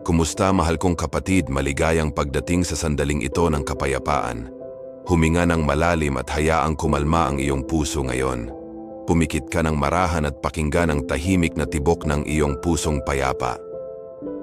Kumusta mahal kong kapatid, maligayang pagdating sa sandaling ito ng kapayapaan. Huminga ng malalim at hayaang kumalma ang iyong puso ngayon. Pumikit ka ng marahan at pakinggan ang tahimik na tibok ng iyong pusong payapa.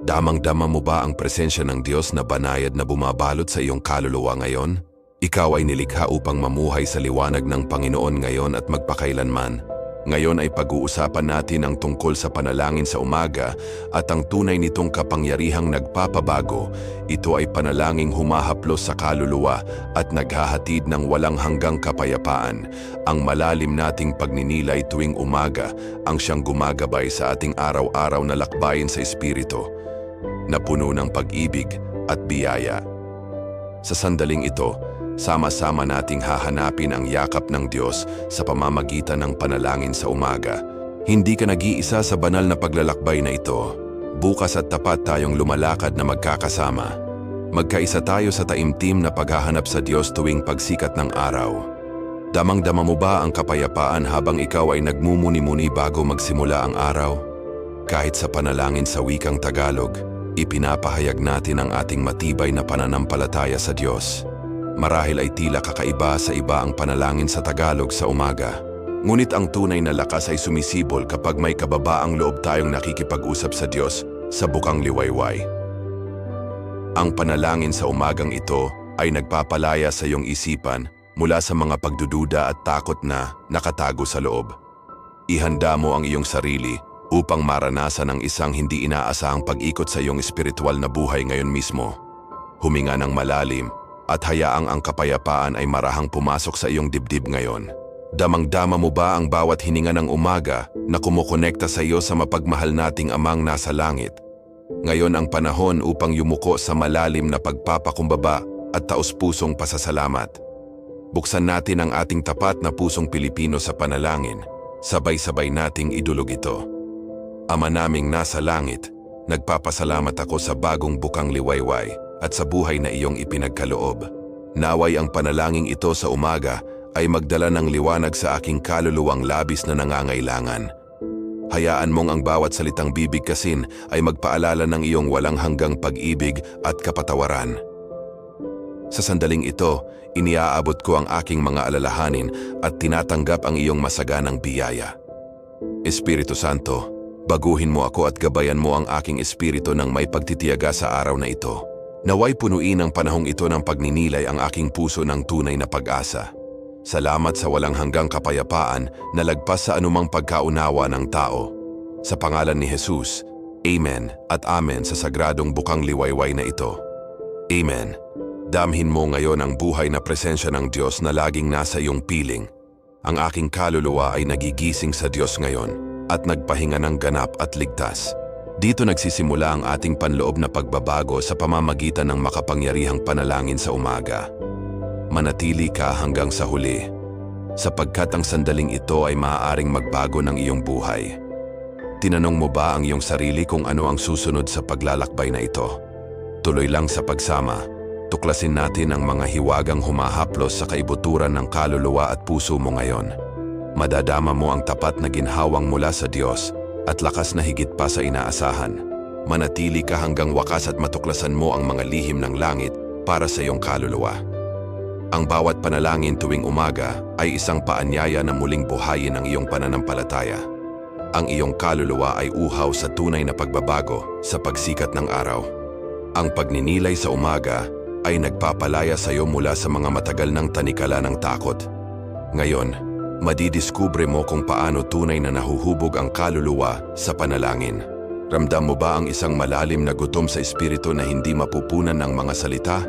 Damang-dama mo ba ang presensya ng Diyos na banayad na bumabalot sa iyong kaluluwa ngayon? Ikaw ay nilikha upang mamuhay sa liwanag ng Panginoon ngayon at magpakailanman. Ngayon ay pag-uusapan natin ang tungkol sa panalangin sa umaga at ang tunay nitong kapangyarihang nagpapabago. Ito ay panalangin humahaplos sa kaluluwa at naghahatid ng walang hanggang kapayapaan. Ang malalim nating pagninilay tuwing umaga ang siyang gumagabay sa ating araw-araw na lakbayin sa Espiritu, na puno ng pag-ibig at biyaya. Sa sandaling ito, sama-sama nating hahanapin ang yakap ng Diyos sa pamamagitan ng panalangin sa umaga. Hindi ka nag-iisa sa banal na paglalakbay na ito. Bukas at tapat tayong lumalakad na magkakasama. Magkaisa tayo sa taimtim na paghahanap sa Diyos tuwing pagsikat ng araw. Damang-dama mo ba ang kapayapaan habang ikaw ay nagmumuni-muni bago magsimula ang araw? Kahit sa panalangin sa wikang Tagalog, ipinapahayag natin ang ating matibay na pananampalataya sa Diyos. Marahil ay tila kakaiba sa iba ang panalangin sa Tagalog sa umaga. Ngunit ang tunay na lakas ay sumisibol kapag may kababaang loob tayong nakikipag-usap sa Diyos sa bukang liwayway. Ang panalangin sa umagang ito ay nagpapalaya sa iyong isipan mula sa mga pagdududa at takot na nakatago sa loob. Ihanda mo ang iyong sarili upang maranasan ang isang hindi inaasahang pag-ikot sa iyong espiritual na buhay ngayon mismo. Huminga ng malalim at hayaang ang kapayapaan ay marahang pumasok sa iyong dibdib ngayon. Damang-dama mo ba ang bawat hininga ng umaga na kumukonekta sa iyo sa mapagmahal nating Amang nasa langit? Ngayon ang panahon upang yumuko sa malalim na pagpapakumbaba at taos-pusong pasasalamat. Buksan natin ang ating tapat na pusong Pilipino sa panalangin. Sabay-sabay nating idulog ito. Ama naming nasa langit, nagpapasalamat ako sa bagong bukang liwayway at sa buhay na iyong ipinagkaloob. Naway ang panalangin ito sa umaga ay magdala ng liwanag sa aking kaluluwang labis na nangangailangan. Hayaan mong ang bawat salitang bibigkasin ay magpaalala ng iyong walang hanggang pag-ibig at kapatawaran. Sa sandaling ito, iniaabot ko ang aking mga alalahanin at tinatanggap ang iyong masaganang biyaya. Espiritu Santo, baguhin mo ako at gabayan mo ang aking espiritu ng may pagtitiyaga sa araw na ito. Naway punuin ang panahong ito ng pagninilay ang aking puso ng tunay na pag-asa. Salamat sa walang hanggang kapayapaan na lagpas sa anumang pagkaunawa ng tao. Sa pangalan ni Jesus, Amen at Amen sa sagradong bukang liwayway na ito. Amen. Damhin mo ngayon ang buhay na presensya ng Diyos na laging nasa iyong piling. Ang aking kaluluwa ay nagigising sa Diyos ngayon at nagpahinga ng ganap at ligtas. Dito nagsisimula ang ating panloob na pagbabago sa pamamagitan ng makapangyarihang panalangin sa umaga. Manatili ka hanggang sa huli, sapagkat ang sandaling ito ay maaaring magbago ng iyong buhay. Tinanong mo ba ang iyong sarili kung ano ang susunod sa paglalakbay na ito? Tuloy lang sa pagsama, tuklasin natin ang mga hiwagang humahaplos sa kaibuturan ng kaluluwa at puso mo ngayon. Madadama mo ang tapat na ginhawang mula sa Diyos at lakas na higit pa sa inaasahan. Manatili ka hanggang wakas at matuklasan mo ang mga lihim ng langit para sa iyong kaluluwa. Ang bawat panalangin tuwing umaga ay isang paanyaya na muling buhayin ang iyong pananampalataya. Ang iyong kaluluwa ay uhaw sa tunay na pagbabago sa pagsikat ng araw. Ang pagninilay sa umaga ay nagpapalaya sa iyo mula sa mga matagal ng tanikala ng takot. Ngayon, madidiskubre mo kung paano tunay na nahuhubog ang kaluluwa sa panalangin. Ramdam mo ba ang isang malalim na gutom sa espiritu na hindi mapupunan ng mga salita?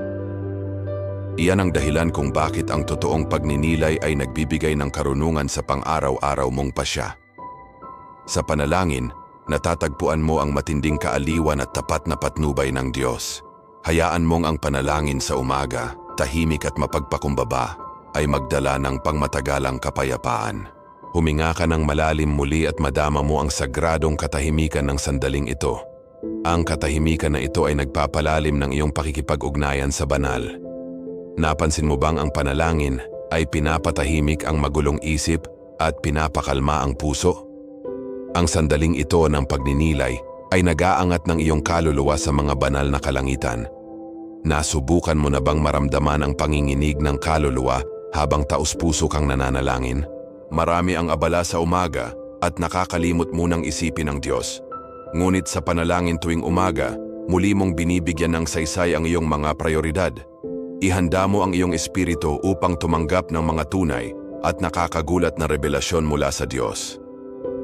Iyan ang dahilan kung bakit ang totoong pagninilay ay nagbibigay ng karunungan sa pang-araw-araw mong pasya. Sa panalangin, natatagpuan mo ang matinding kaaliwan at tapat na patnubay ng Diyos. Hayaan mong ang panalangin sa umaga, tahimik at mapagpakumbaba, ay magdala ng pangmatagalang kapayapaan. Huminga ka ng malalim muli at madama mo ang sagradong katahimikan ng sandaling ito. Ang katahimikan na ito ay nagpapalalim ng iyong pakikipag-ugnayan sa banal. Napansin mo bang ang panalangin ay pinapatahimik ang magulong isip at pinapakalma ang puso? Ang sandaling ito ng pagninilay ay nag-aangat ng iyong kaluluwa sa mga banal na kalangitan. Nasubukan mo na bang maramdaman ang panginginig ng kaluluwa habang taus-puso kang nananalangin? Marami ang abala sa umaga at nakakalimot munang isipin ang Diyos. Ngunit sa panalangin tuwing umaga, muli mong binibigyan ng saysay ang iyong mga prioridad. Ihanda mo ang iyong espiritu upang tumanggap ng mga tunay at nakakagulat na revelasyon mula sa Diyos.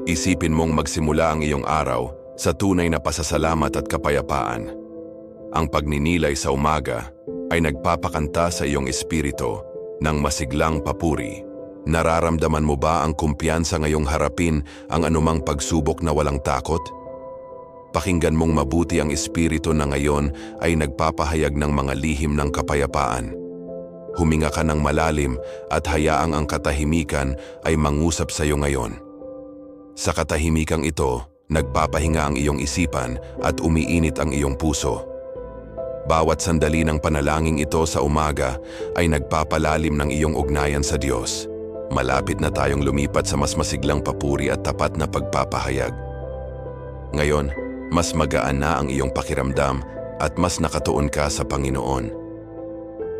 Isipin mong magsimula ang iyong araw sa tunay na pasasalamat at kapayapaan. Ang pagninilay sa umaga ay nagpapakanta sa iyong espiritu ng masiglang papuri. Nararamdaman mo ba ang kumpiyansa ngayong harapin ang anumang pagsubok na walang takot? Pakinggan mong mabuti ang espiritu na ngayon ay nagpapahayag ng mga lihim ng kapayapaan. Huminga ka ng malalim at hayaang ang katahimikan ay mangusap sa iyo ngayon. Sa katahimikang ito, nagpapahinga ang iyong isipan at umiinit ang iyong puso. Bawat sandali ng panalangin ito sa umaga ay nagpapalalim ng iyong ugnayan sa Diyos. Malapit na tayong lumipat sa mas masiglang papuri at tapat na pagpapahayag. Ngayon, mas magaan na ang iyong pakiramdam at mas nakatuon ka sa Panginoon.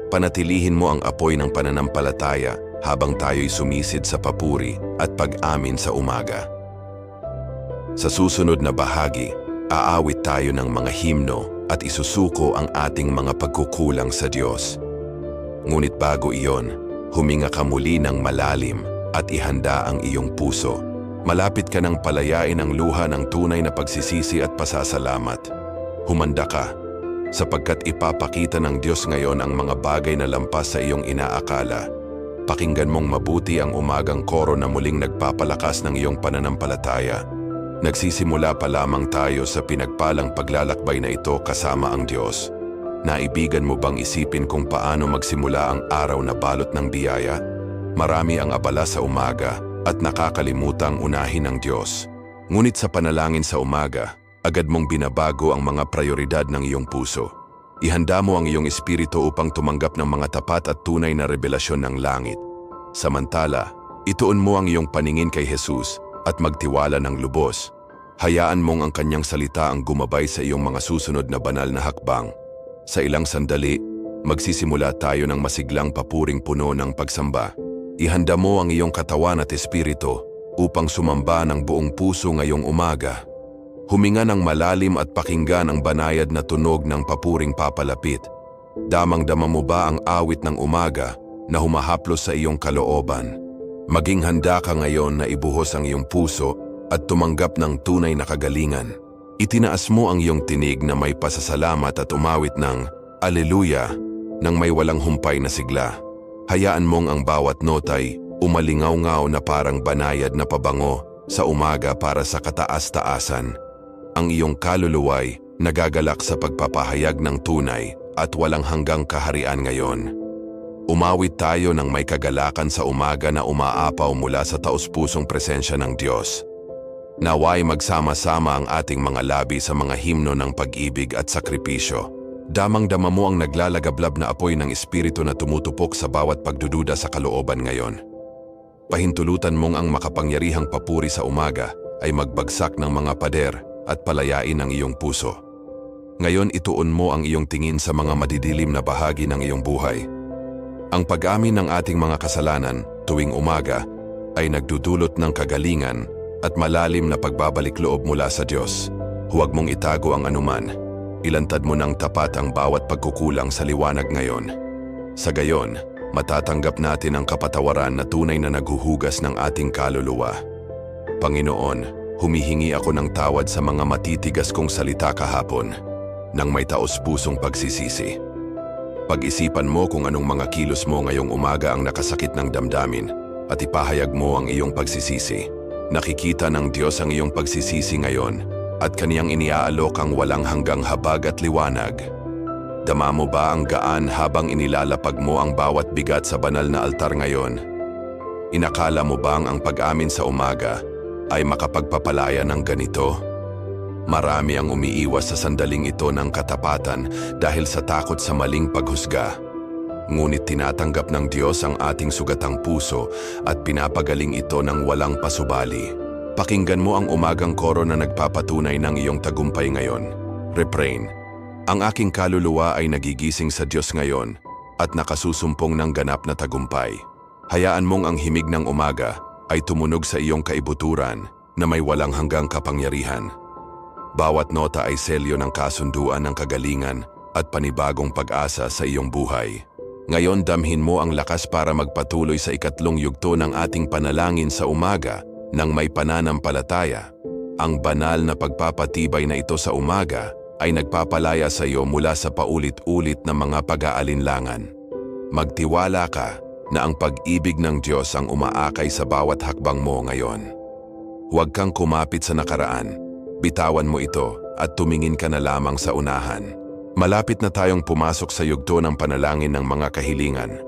Panatilihin mo ang apoy ng pananampalataya habang tayo'y sumisid sa papuri at pag-amin sa umaga. Sa susunod na bahagi, aawit tayo ng mga himno at isusuko ang ating mga pagkukulang sa Diyos. Ngunit bago iyon, huminga ka muli ng malalim at ihanda ang iyong puso. Malapit ka ng palayain ang luha ng tunay na pagsisisi at pasasalamat. Humanda ka, sapagkat ipapakita ng Diyos ngayon ang mga bagay na lampas sa iyong inaakala. Pakinggan mong mabuti ang umagang koro na muling nagpapalakas ng iyong pananampalataya. Nagsisimula pa lamang tayo sa pinagpalang paglalakbay na ito kasama ang Diyos. Naibigan mo bang isipin kung paano magsimula ang araw na balot ng biyaya? Marami ang abala sa umaga at nakakalimutang unahin ng Diyos. Ngunit sa panalangin sa umaga, agad mong binabago ang mga prioridad ng iyong puso. Ihanda mo ang iyong espiritu upang tumanggap ng mga tapat at tunay na revelasyon ng langit. Samantala, ituon mo ang iyong paningin kay Jesus at magtiwala ng lubos. Hayaan mong ang kanyang salita ang gumabay sa iyong mga susunod na banal na hakbang. Sa ilang sandali, magsisimula tayo ng masiglang papuring puno ng pagsamba. Ihanda mo ang iyong katawan at espiritu upang sumamba ng buong puso ngayong umaga. Huminga ng malalim at pakinggan ang banayad na tunog ng papuring papalapit. Damang-dama mo ba ang awit ng umaga na humahaplos sa iyong kalooban? Maging handa ka ngayon na ibuhos ang iyong puso at tumanggap ng tunay na kagalingan. Itinaas mo ang iyong tinig na may pasasalamat at umawit ng Alleluia nang may walang humpay na sigla. Hayaan mong ang bawat nota'y umalingaw-ngaw na parang banayad na pabango sa umaga para sa kataas-taasan. Ang iyong kaluluwa'y nagagalak sa pagpapahayag ng tunay at walang hanggang kaharian ngayon. Umawit tayo ng may kagalakan sa umaga na umaapaw mula sa taus-pusong presensya ng Diyos. Naway magsama-sama ang ating mga labi sa mga himno ng pag-ibig at sakripisyo. Damang-dama mo ang naglalagablab na apoy ng espiritu na tumutupok sa bawat pagdududa sa kalooban ngayon. Pahintulutan mong ang makapangyarihang papuri sa umaga ay magbagsak ng mga pader at palayain ang iyong puso. Ngayon ituon mo ang iyong tingin sa mga madidilim na bahagi ng iyong buhay. Ang pag-amin ng ating mga kasalanan tuwing umaga ay nagdudulot ng kagalingan at malalim na pagbabalik loob mula sa Diyos. Huwag mong itago ang anuman. Ilantad mo ng tapat ang bawat pagkukulang sa liwanag ngayon. Sa gayon, matatanggap natin ang kapatawaran na tunay na naghuhugas ng ating kaluluwa. Panginoon, humihingi ako ng tawad sa mga matitigas kong salita kahapon nang may taos-pusong pagsisisi. Pag-isipan mo kung anong mga kilos mo ngayong umaga ang nakasakit ng damdamin at ipahayag mo ang iyong pagsisisi. Nakikita ng Diyos ang iyong pagsisisi ngayon at kaniyang iniaalok ang walang hanggang habag at liwanag. Dama mo ba ang gaan habang inilalapag mo ang bawat bigat sa banal na altar ngayon? Inakala mo bang ang pag-amin sa umaga ay makapagpapalaya ng ganito? Marami ang umiiwas sa sandaling ito ng katapatan dahil sa takot sa maling paghusga. Ngunit tinatanggap ng Diyos ang ating sugatang puso at pinapagaling ito ng walang pasubali. Pakinggan mo ang umagang koro na nagpapatunay ng iyong tagumpay ngayon. Refrain. Ang aking kaluluwa ay nagigising sa Diyos ngayon at nakasusumpong ng ganap na tagumpay. Hayaan mong ang himig ng umaga ay tumunog sa iyong kaibuturan na may walang hanggang kapangyarihan. Bawat nota ay selyo ng kasunduan ng kagalingan at panibagong pag-asa sa iyong buhay. Ngayon damhin mo ang lakas para magpatuloy sa ikatlong yugto ng ating panalangin sa umaga nang may pananampalataya. Ang banal na pagpapatibay na ito sa umaga ay nagpapalaya sa iyo mula sa paulit-ulit na mga pag-aalinlangan. Magtiwala ka na ang pag-ibig ng Diyos ang umaakay sa bawat hakbang mo ngayon. Huwag kang kumapit sa nakaraan. Bitawan mo ito at tumingin ka na lamang sa unahan. Malapit na tayong pumasok sa yugto ng panalangin ng mga kahilingan,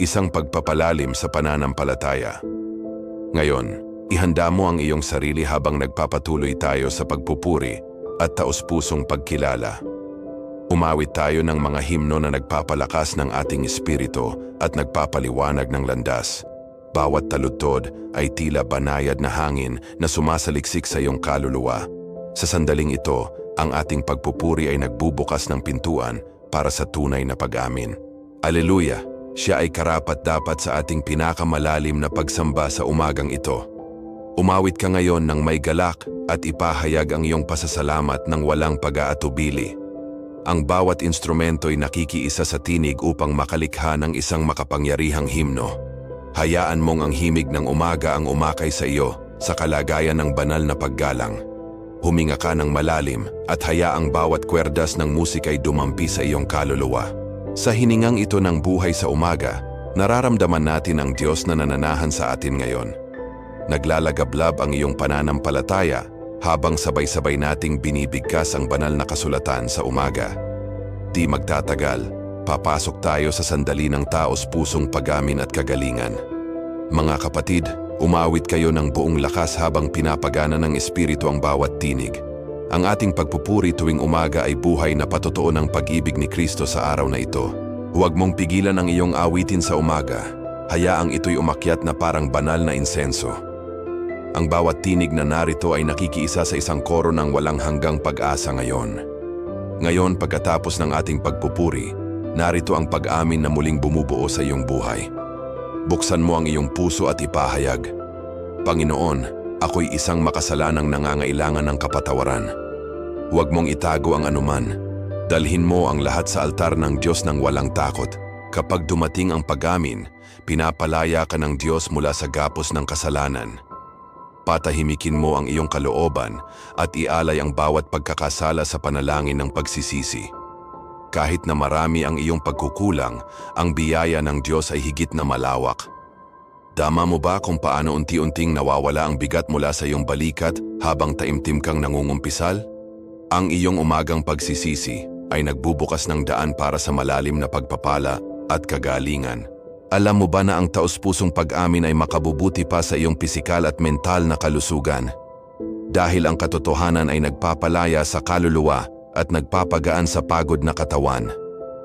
isang pagpapalalim sa pananampalataya. Ngayon, ihanda mo ang iyong sarili habang nagpapatuloy tayo sa pagpupuri at taos-pusong pagkilala. Umawit tayo ng mga himno na nagpapalakas ng ating espiritu at nagpapaliwanag ng landas. Bawat taludtod ay tila banayad na hangin na sumasaliksik sa iyong kaluluwa. Sa sandaling ito, ang ating pagpupuri ay nagbubukas ng pintuan para sa tunay na pag-amin. Aleluya! Siya ay karapat-dapat sa ating pinakamalalim na pagsamba sa umagang ito. Umawit ka ngayon ng may galak at ipahayag ang iyong pasasalamat ng walang pag-aatubili. Ang bawat instrumento ay nakikiisa sa tinig upang makalikha ng isang makapangyarihang himno. Hayaan mong ang himig ng umaga ang umakay sa iyo sa kalagayan ng banal na paggalang. Huminga ka ng malalim at hayaang bawat kwerdas ng musika ay dumampi sa iyong kaluluwa. Sa hiningang ito ng buhay sa umaga, nararamdaman natin ang Diyos na nananahan sa atin ngayon. Naglalagablab ang iyong pananampalataya habang sabay-sabay nating binibigkas ang banal na kasulatan sa umaga. Di magtatagal, papasok tayo sa sandali ng taos-pusong pag-amin at kagalingan. Mga kapatid, umawit kayo ng buong lakas habang pinapagana ng Espiritu ang bawat tinig. Ang ating pagpupuri tuwing umaga ay buhay na patotoo ng pag-ibig ni Kristo sa araw na ito. Huwag mong pigilan ang iyong awitin sa umaga. Hayaang ito'y umakyat na parang banal na insenso. Ang bawat tinig na narito ay nakikiisa sa isang koro ng walang hanggang pag-asa ngayon. Ngayon, pagkatapos ng ating pagpupuri, narito ang pag-amin na muling bumubuo sa iyong buhay. Buksan mo ang iyong puso at ipahayag, Panginoon, ako'y isang makasalanang nangangailangan ng kapatawaran. Huwag mong itago ang anuman. Dalhin mo ang lahat sa altar ng Diyos ng walang takot. Kapag dumating ang pag-amin, pinapalaya ka ng Diyos mula sa gapos ng kasalanan. Patahimikin mo ang iyong kalooban at ialay ang bawat pagkakasala sa panalangin ng pagsisisi. Kahit na marami ang iyong pagkukulang, ang biyaya ng Diyos ay higit na malawak. Dama mo ba kung paano unti-unting nawawala ang bigat mula sa iyong balikat habang taimtim kang nangungumpisal? Ang iyong umagang pagsisisi ay nagbubukas ng daan para sa malalim na pagpapala at kagalingan. Alam mo ba na ang taos-pusong pag-amin ay makabubuti pa sa iyong pisikal at mental na kalusugan? Dahil ang katotohanan ay nagpapalaya sa kaluluwa at nagpapagaan sa pagod na katawan.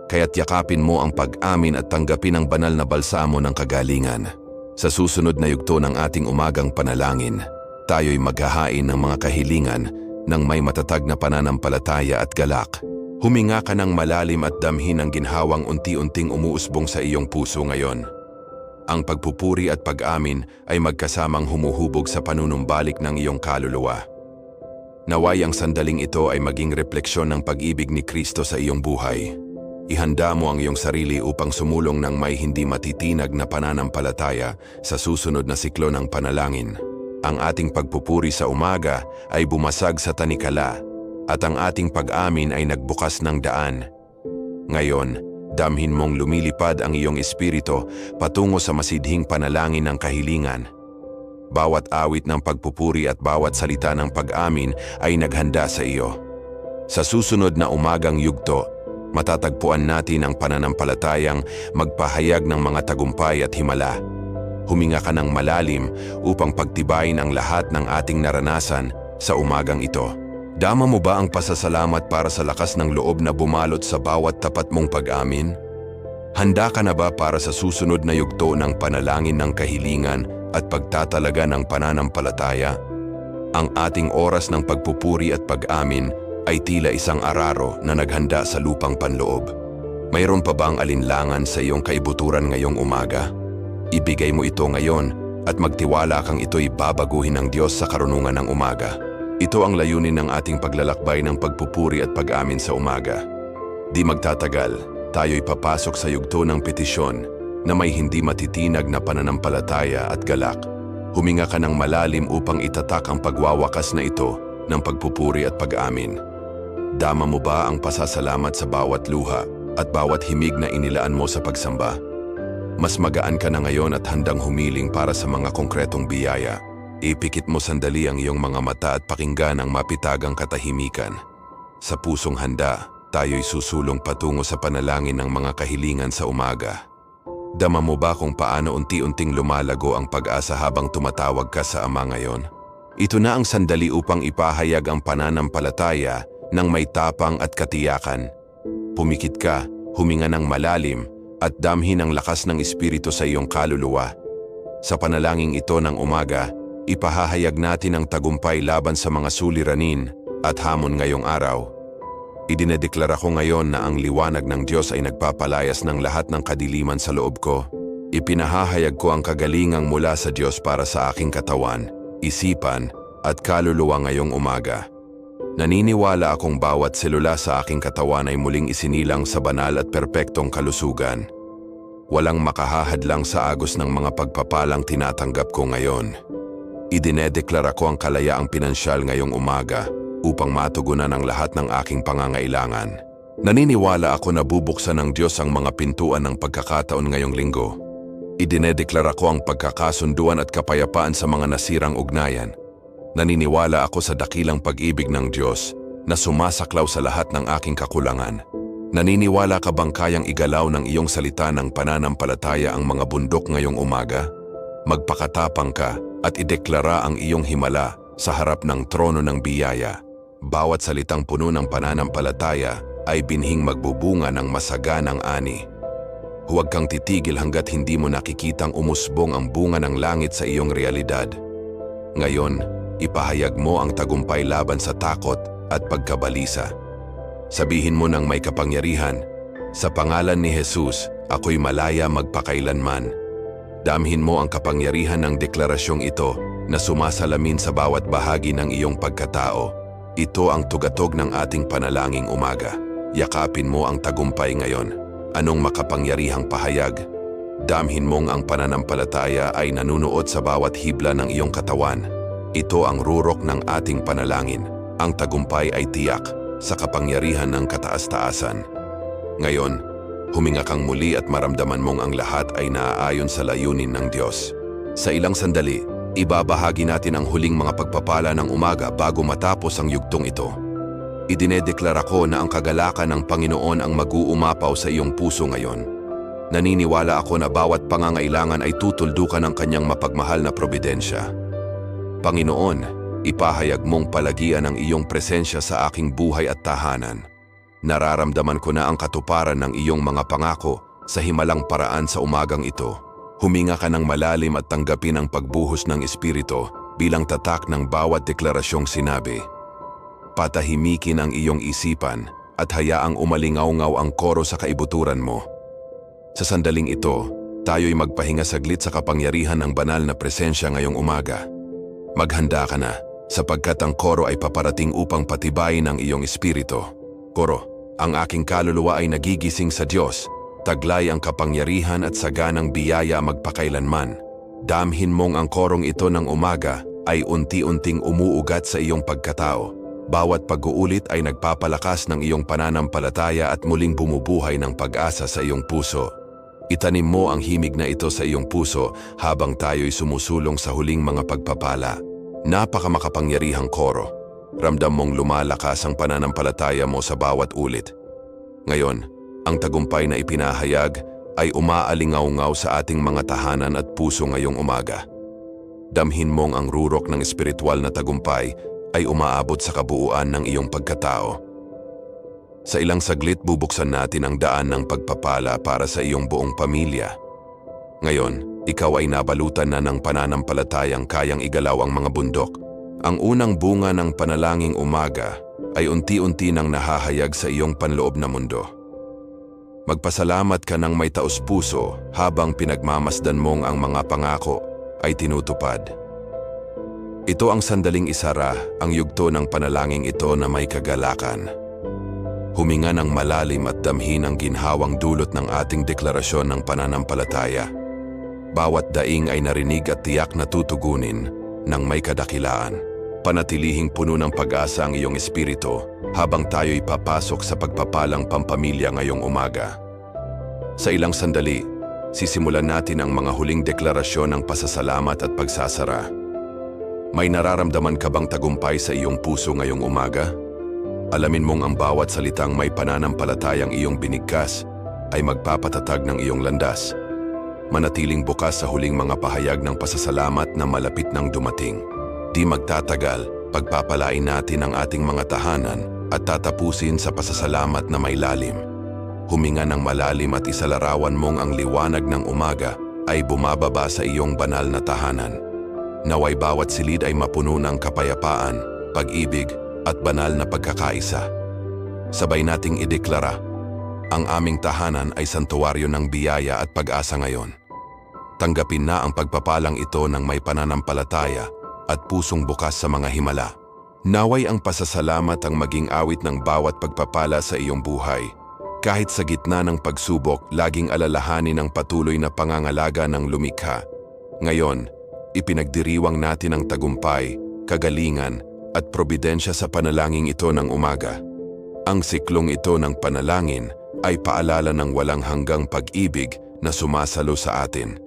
Kaya't yakapin mo ang pag-amin at tanggapin ang banal na balsamo ng kagalingan. Sa susunod na yugto ng ating umagang panalangin, tayo'y maghahain ng mga kahilingan ng may matatag na pananampalataya at galak. Huminga ka ng malalim at damhin ang ginhawang unti-unting umuusbong sa iyong puso ngayon. Ang pagpupuri at pag-amin ay magkasamang humuhubog sa panunumbalik ng iyong kaluluwa. Naway ang sandaling ito ay maging refleksyon ng pag-ibig ni Kristo sa iyong buhay. Ihanda mo ang iyong sarili upang sumulong ng may hindi matitinag na pananampalataya sa susunod na siklo ng panalangin. Ang ating pagpupuri sa umaga ay bumasag sa tanikala at ang ating pag-amin ay nagbukas ng daan. Ngayon, damhin mong lumilipad ang iyong espiritu patungo sa masidhing panalangin ng kahilingan. Bawat awit ng pagpupuri at bawat salita ng pag-amin ay naghanda sa iyo. Sa susunod na umagang yugto, matatagpuan natin ang pananampalatayang magpahayag ng mga tagumpay at himala. Huminga ka ng malalim upang pagtibayin ang lahat ng ating naranasan sa umagang ito. Dama mo ba ang pasasalamat para sa lakas ng loob na bumalot sa bawat tapat mong pag-amin? Handa ka na ba para sa susunod na yugto ng panalangin ng kahilingan at pagtatalaga ng pananampalataya? Ang ating oras ng pagpupuri at pag-amin ay tila isang araro na naghanda sa lupang panloob. Mayroon pa bang alinlangan sa iyong kaibuturan ngayong umaga? Ibigay mo ito ngayon at magtiwala kang ito'y babaguhin ng Diyos sa karunungan ng umaga. Ito ang layunin ng ating paglalakbay ng pagpupuri at pag-amin sa umaga. Di magtatagal, tayo'y papasok sa yugto ng petisyon na may hindi matitinag na pananampalataya at galak. Huminga ka ng malalim upang itatak ang pagwawakas na ito ng pagpupuri at pag-amin. Dama mo ba ang pasasalamat sa bawat luha at bawat himig na inilaan mo sa pagsamba? Mas magaan ka na ngayon at handang humiling para sa mga konkretong biyaya. Ipikit mo sandali ang iyong mga mata at pakinggan ang mapitagang katahimikan. Sa pusong handa, tayo'y susulong patungo sa panalangin ng mga kahilingan sa umaga. Dama mo ba kung paano unti-unting lumalago ang pag-asa habang tumatawag ka sa Ama ngayon? Ito na ang sandali upang ipahayag ang pananampalataya ng may tapang at katiyakan. Pumikit ka, huminga ng malalim, at damhin ang lakas ng Espiritu sa iyong kaluluwa. Sa panalangin ito ng umaga, ipahahayag natin ang tagumpay laban sa mga suliranin at hamon ngayong araw. Idinedeklara ko ngayon na ang liwanag ng Diyos ay nagpapalayas ng lahat ng kadiliman sa loob ko. Ipinahahayag ko ang kagalingang mula sa Diyos para sa aking katawan, isipan, at kaluluwa ngayong umaga. Naniniwala akong bawat selula sa aking katawan ay muling isinilang sa banal at perpektong kalusugan. Walang makahahadlang sa agos ng mga pagpapalang tinatanggap ko ngayon. Idinedeklara ko ang kalayaang pinansyal ngayong umaga upang matugunan ang lahat ng aking pangangailangan. Naniniwala ako na bubuksan ng Diyos ang mga pintuan ng pagkakataon ngayong linggo. Idinedeklara ko ang pagkakasunduan at kapayapaan sa mga nasirang ugnayan. Naniniwala ako sa dakilang pag-ibig ng Diyos na sumasaklaw sa lahat ng aking kakulangan. Naniniwala ka bang kayang igalaw ng iyong salita ng pananampalataya ang mga bundok ngayong umaga? Magpakatapang ka at ideklara ang iyong himala sa harap ng trono ng biyaya. Bawat salitang puno ng pananampalataya ay binhing magbubunga ng masaganang ani. Huwag kang titigil hanggat hindi mo nakikitang umusbong ang bunga ng langit sa iyong realidad. Ngayon, ipahayag mo ang tagumpay laban sa takot at pagkabalisa. Sabihin mo ng may kapangyarihan, sa pangalan ni Jesus, ako'y malaya magpakailanman. Damhin mo ang kapangyarihan ng deklarasyong ito na sumasalamin sa bawat bahagi ng iyong pagkatao. Ito ang tugatog ng ating panalangin umaga. Yakapin mo ang tagumpay ngayon. Anong makapangyarihang pahayag? Damhin mong ang pananampalataya ay nanunuot sa bawat hibla ng iyong katawan. Ito ang rurok ng ating panalangin. Ang tagumpay ay tiyak sa kapangyarihan ng kataas-taasan. Ngayon, huminga kang muli at maramdaman mong ang lahat ay naaayon sa layunin ng Diyos. Sa ilang sandali, ibabahagi natin ang huling mga pagpapala ng umaga bago matapos ang yugtong ito. Idinedeklara ko na ang kagalakan ng Panginoon ang mag-uumapaw sa iyong puso ngayon. Naniniwala ako na bawat pangangailangan ay tutuldukan ng kanyang mapagmahal na probidensya. Panginoon, ipahayag mong palagian ang iyong presensya sa aking buhay at tahanan. Nararamdaman ko na ang katuparan ng iyong mga pangako sa himalang paraan sa umagang ito. Huminga ka ng malalim at tanggapin ang pagbuhos ng Espiritu bilang tatak ng bawat deklarasyong sinabi. Patahimikin ang iyong isipan at hayaang umalingaw-ngaw ang koro sa kaibuturan mo. Sa sandaling ito, tayo'y magpahinga saglit sa kapangyarihan ng banal na presensya ngayong umaga. Maghanda ka na, sapagkat ang koro ay paparating upang patibayin ang iyong espiritu. Koro, ang aking kaluluwa ay nagigising sa Diyos. Taglay ang kapangyarihan at saganang biyaya magpakailanman. Damhin mong ang korong ito ng umaga ay unti-unting umuugat sa iyong pagkatao. Bawat pag-uulit ay nagpapalakas ng iyong pananampalataya at muling bumubuhay ng pag-asa sa iyong puso. Itanim mo ang himig na ito sa iyong puso habang tayo'y sumusulong sa huling mga pagpapala. Napakamakapangyarihang koro. Ramdam mong lumalakas ang pananampalataya mo sa bawat ulit. Ngayon, ang tagumpay na ipinahayag ay umaalingaw-ngaw sa ating mga tahanan at puso ngayong umaga. Damhin mong ang rurok ng espiritual na tagumpay ay umaabot sa kabuuan ng iyong pagkatao. Sa ilang saglit bubuksan natin ang daan ng pagpapala para sa iyong buong pamilya. Ngayon, ikaw ay nabalutan na ng pananampalatayang kayang igalaw ang mga bundok. Ang unang bunga ng panalangin umaga ay unti-unti nang nahahayag sa iyong panloob na mundo. Magpasalamat ka ng may taos-puso habang pinagmamasdan mong ang mga pangako ay tinutupad. Ito ang sandaling isara ang yugto ng panalangin ito na may kagalakan. Huminga ng malalim at damhin ang ginhawang dulot ng ating deklarasyon ng pananampalataya. Bawat daing ay narinig at tiyak na tutugunin ng may kadakilaan. Panatilihing puno ng pag-asa ang iyong espiritu habang tayo'y papasok sa pagpapalang pampamilya ngayong umaga. Sa ilang sandali, sisimulan natin ang mga huling deklarasyon ng pasasalamat at pagsasara. May nararamdaman ka bang tagumpay sa iyong puso ngayong umaga? Alamin mong ang bawat salitang may pananampalatayang iyong binigkas ay magpapatatag ng iyong landas. Manatiling bukas sa huling mga pahayag ng pasasalamat na malapit nang dumating. Di magtatagal, pagpapalain natin ang ating mga tahanan at tatapusin sa pasasalamat na may lalim. Huminga ng malalim at isalarawan mong ang liwanag ng umaga ay bumababa sa iyong banal na tahanan. Naway bawat silid ay mapuno ng kapayapaan, pag-ibig at banal na pagkakaisa. Sabay nating ideklara, ang aming tahanan ay santuwaryo ng biyaya at pag-asa ngayon. Tanggapin na ang pagpapalang ito ng may pananampalataya at pusong bukas sa mga himala. Naway ang pasasalamat ang maging awit ng bawat pagpapala sa iyong buhay. Kahit sa gitna ng pagsubok, laging alalahanin ang patuloy na pangangalaga ng lumikha. Ngayon, ipinagdiriwang natin ang tagumpay, kagalingan, at probidensya sa panalangin ito ng umaga. Ang siklong ito ng panalangin ay paalala ng walang hanggang pag-ibig na sumasalo sa atin.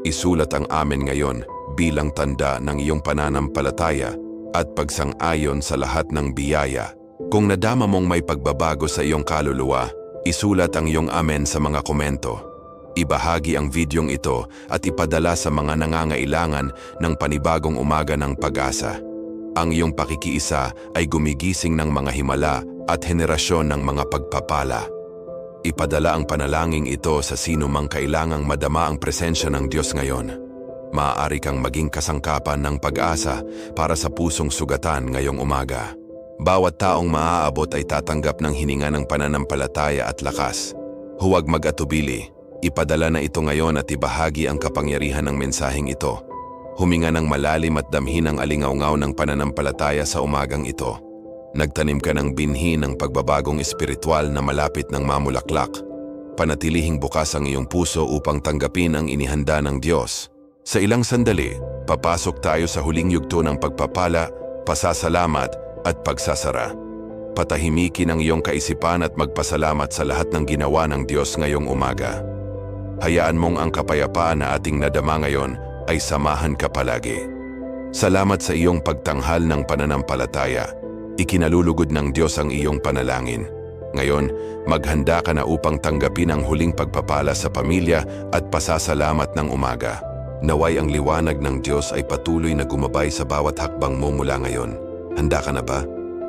Isulat ang amen ngayon bilang tanda ng iyong pananampalataya at pagsang-ayon sa lahat ng biyaya. Kung nadama mong may pagbabago sa iyong kaluluwa, isulat ang iyong amen sa mga komento. Ibahagi ang videong ito at ipadala sa mga nangangailangan ng panibagong umaga ng pag-asa. Ang iyong pakikiisa ay gumigising ng mga himala at henerasyon ng mga pagpapala. Ipadala ang panalangin ito sa sino mang kailangang madama ang presensya ng Diyos ngayon. Maaari kang maging kasangkapan ng pag-asa para sa pusong sugatan ngayong umaga. Bawat taong maaabot ay tatanggap ng hininga ng pananampalataya at lakas. Huwag mag-atubili. Ipadala na ito ngayon at ibahagi ang kapangyarihan ng mensaheng ito. Huminga ng malalim at damhin ang alingawngaw ng pananampalataya sa umagang ito. Nagtanim ka ng binhi ng pagbabagong espiritual na malapit ng mamulaklak. Panatilihing bukas ang iyong puso upang tanggapin ang inihanda ng Diyos. Sa ilang sandali, papasok tayo sa huling yugto ng pagpapala, pasasalamat at pagsasara. Patahimikin ang iyong kaisipan at magpasalamat sa lahat ng ginawa ng Diyos ngayong umaga. Hayaan mong ang kapayapaan na ating nadama ngayon ay samahan ka palagi. Salamat sa iyong pagtanghal ng pananampalataya. Ikinalulugod ng Diyos ang iyong panalangin. Ngayon, maghanda ka na upang tanggapin ang huling pagpapala sa pamilya at pasasalamat ng umaga. Naway ang liwanag ng Diyos ay patuloy na gumabay sa bawat hakbang mo mula ngayon. Handa ka na ba?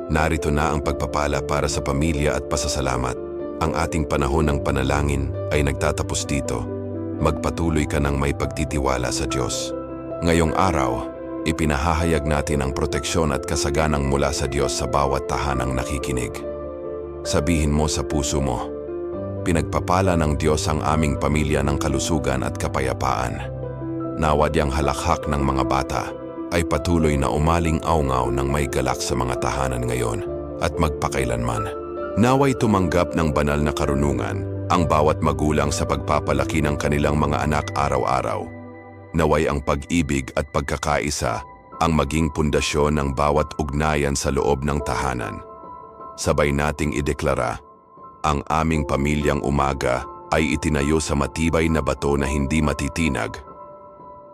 Narito na ang pagpapala para sa pamilya at pasasalamat. Ang ating panahon ng panalangin ay nagtatapos dito. Magpatuloy ka ng may pagtitiwala sa Diyos. Ngayong araw, ipinahahayag natin ang proteksyon at kasaganang mula sa Diyos sa bawat tahanang nakikinig. Sabihin mo sa puso mo, pinagpapala ng Diyos ang aming pamilya ng kalusugan at kapayapaan. Nawad yang halakhak ng mga bata ay patuloy na umaling-awngaw ng may galak sa mga tahanan ngayon at magpakailanman. Naway tumanggap ng banal na karunungan ang bawat magulang sa pagpapalaki ng kanilang mga anak araw-araw. Naway ang pag-ibig at pagkakaisa ang maging pundasyon ng bawat ugnayan sa loob ng tahanan. Sabay nating ideklara, ang aming pamilyang umaga ay itinayo sa matibay na bato na hindi matitinag.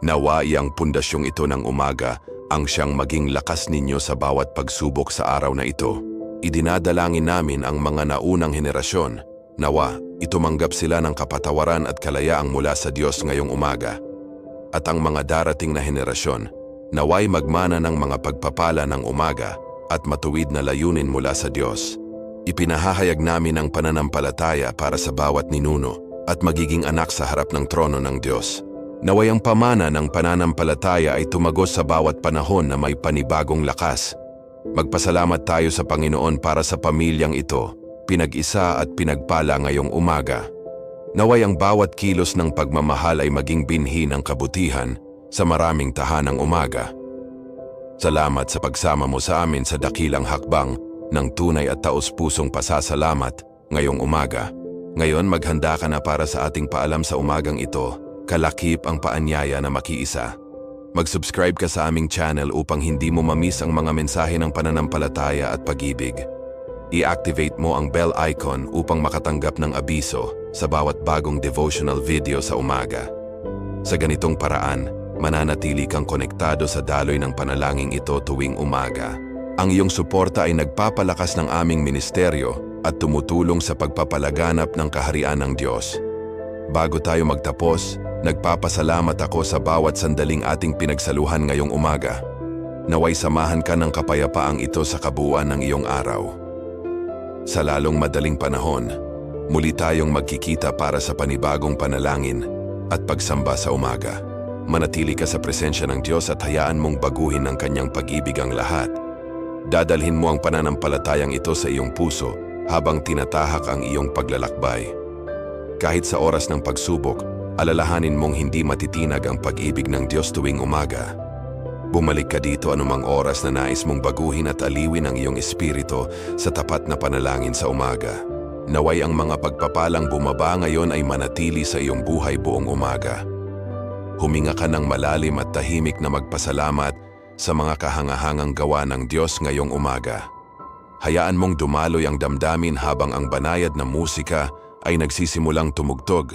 Naway ang pundasyong ito ng umaga ang siyang maging lakas ninyo sa bawat pagsubok sa araw na ito. Idinadalangin namin ang mga naunang henerasyon. Nawa, itumanggap sila ng kapatawaran at kalayaang mula sa Diyos ngayong umaga. At ang mga darating na henerasyon, naway magmana ng mga pagpapala ng umaga at matuwid na layunin mula sa Diyos. Ipinahahayag namin ang pananampalataya para sa bawat ninuno at magiging anak sa harap ng trono ng Diyos. Naway ang pamana ng pananampalataya ay tumagos sa bawat panahon na may panibagong lakas. Magpasalamat tayo sa Panginoon para sa pamilyang ito, pinag-isa at pinagpala ngayong umaga. Naway ang bawat kilos ng pagmamahal ay maging binhi ng kabutihan sa maraming tahanang umaga. Salamat sa pagsama mo sa amin sa dakilang hakbang ng tunay at taos-pusong pasasalamat ngayong umaga. Ngayon maghanda ka na para sa ating paalam sa umagang ito, kalakip ang paanyaya na makiisa. Mag-subscribe ka sa aming channel upang hindi mo mamiss ang mga mensahe ng pananampalataya at pag-ibig. I-activate mo ang bell icon upang makatanggap ng abiso sa bawat bagong devotional video sa umaga. Sa ganitong paraan, mananatili kang konektado sa daloy ng panalangin ito tuwing umaga. Ang iyong suporta ay nagpapalakas ng aming ministeryo at tumutulong sa pagpapalaganap ng kaharian ng Diyos. Bago tayo magtapos, nagpapasalamat ako sa bawat sandaling ating pinagsaluhan ngayong umaga. Naway samahan ka ng kapayapaang ito sa kabuuan ng iyong araw. Sa lalong madaling panahon, muli tayong magkikita para sa panibagong panalangin at pagsamba sa umaga. Manatili ka sa presensya ng Diyos at hayaan mong baguhin ng kanyang pag-ibig ang lahat. Dadalhin mo ang pananampalatayang ito sa iyong puso habang tinatahak ang iyong paglalakbay. Kahit sa oras ng pagsubok, alalahanin mong hindi matitinag ang pag-ibig ng Diyos tuwing umaga. Bumalik ka dito anumang oras na nais mong baguhin at aliwin ang iyong espiritu sa tapat na panalangin sa umaga. Naway ang mga pagpapalang bumaba ngayon ay manatili sa iyong buhay buong umaga. Huminga ka ng malalim at tahimik na magpasalamat sa mga kahangahangang gawa ng Diyos ngayong umaga. Hayaan mong dumaloy ang damdamin habang ang banayad na musika ay nagsisimulang tumugtog.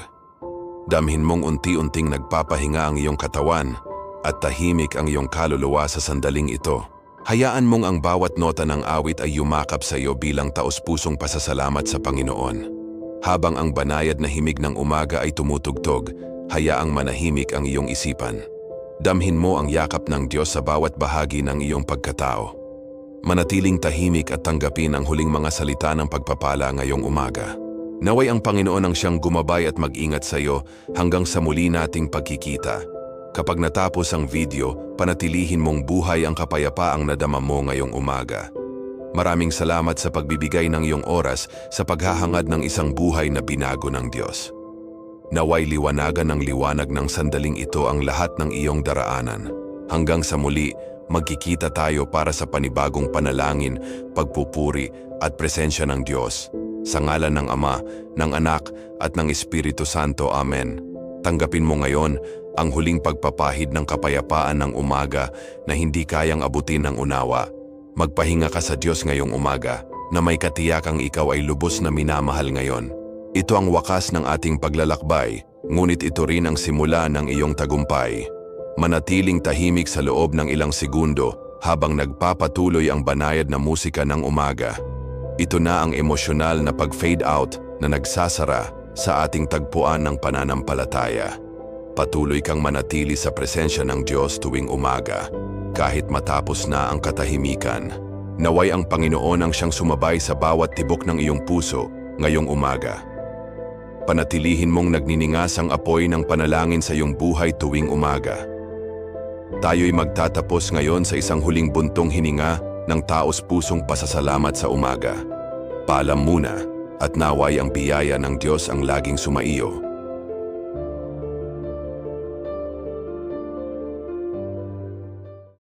Damhin mong unti-unting nagpapahinga ang iyong katawan at tahimik ang iyong kaluluwa sa sandaling ito. Hayaan mong ang bawat nota ng awit ay yumakap sa iyo bilang taos-pusong pasasalamat sa Panginoon. Habang ang banayad na himig ng umaga ay tumutugtog, hayaang manahimik ang iyong isipan. Damhin mo ang yakap ng Diyos sa bawat bahagi ng iyong pagkatao. Manatiling tahimik at tanggapin ang huling mga salita ng pagpapala ngayong umaga. Naway ang Panginoon ang siyang gumabay at mag-ingat sa iyo hanggang sa muli nating pagkikita. Kapag natapos ang video, panatilihin mong buhay ang kapayapaang nadama mo ngayong umaga. Maraming salamat sa pagbibigay ng iyong oras sa paghahangad ng isang buhay na binago ng Diyos. Naway liwanagan ng liwanag ng sandaling ito ang lahat ng iyong daraanan. Hanggang sa muli, magkikita tayo para sa panibagong panalangin, pagpupuri at presensya ng Diyos. Sa ngalan ng Ama, ng Anak at ng Espiritu Santo. Amen. Tanggapin mo ngayon ang huling pagpapahid ng kapayapaan ng umaga na hindi kayang abutin ng unawa. Magpahinga ka sa Diyos ngayong umaga na may katiyakang ikaw ay lubos na minamahal ngayon. Ito ang wakas ng ating paglalakbay, ngunit ito rin ang simula ng iyong tagumpay. Manatiling tahimik sa loob ng ilang segundo habang nagpapatuloy ang banayad na musika ng umaga. Ito na ang emosyonal na pag-fade out na nagsasara sa ating tagpuan ng pananampalataya. Patuloy kang manatili sa presensya ng Diyos tuwing umaga, kahit matapos na ang katahimikan. Naway ang Panginoon ang siyang sumabay sa bawat tibok ng iyong puso ngayong umaga. Panatilihin mong nagniningas ang apoy ng panalangin sa iyong buhay tuwing umaga. Tayo'y magtatapos ngayon sa isang huling buntong hininga ng taos-pusong pasasalamat sa umaga. Paalam muna at naway ang biyaya ng Diyos ang laging sumaiyo.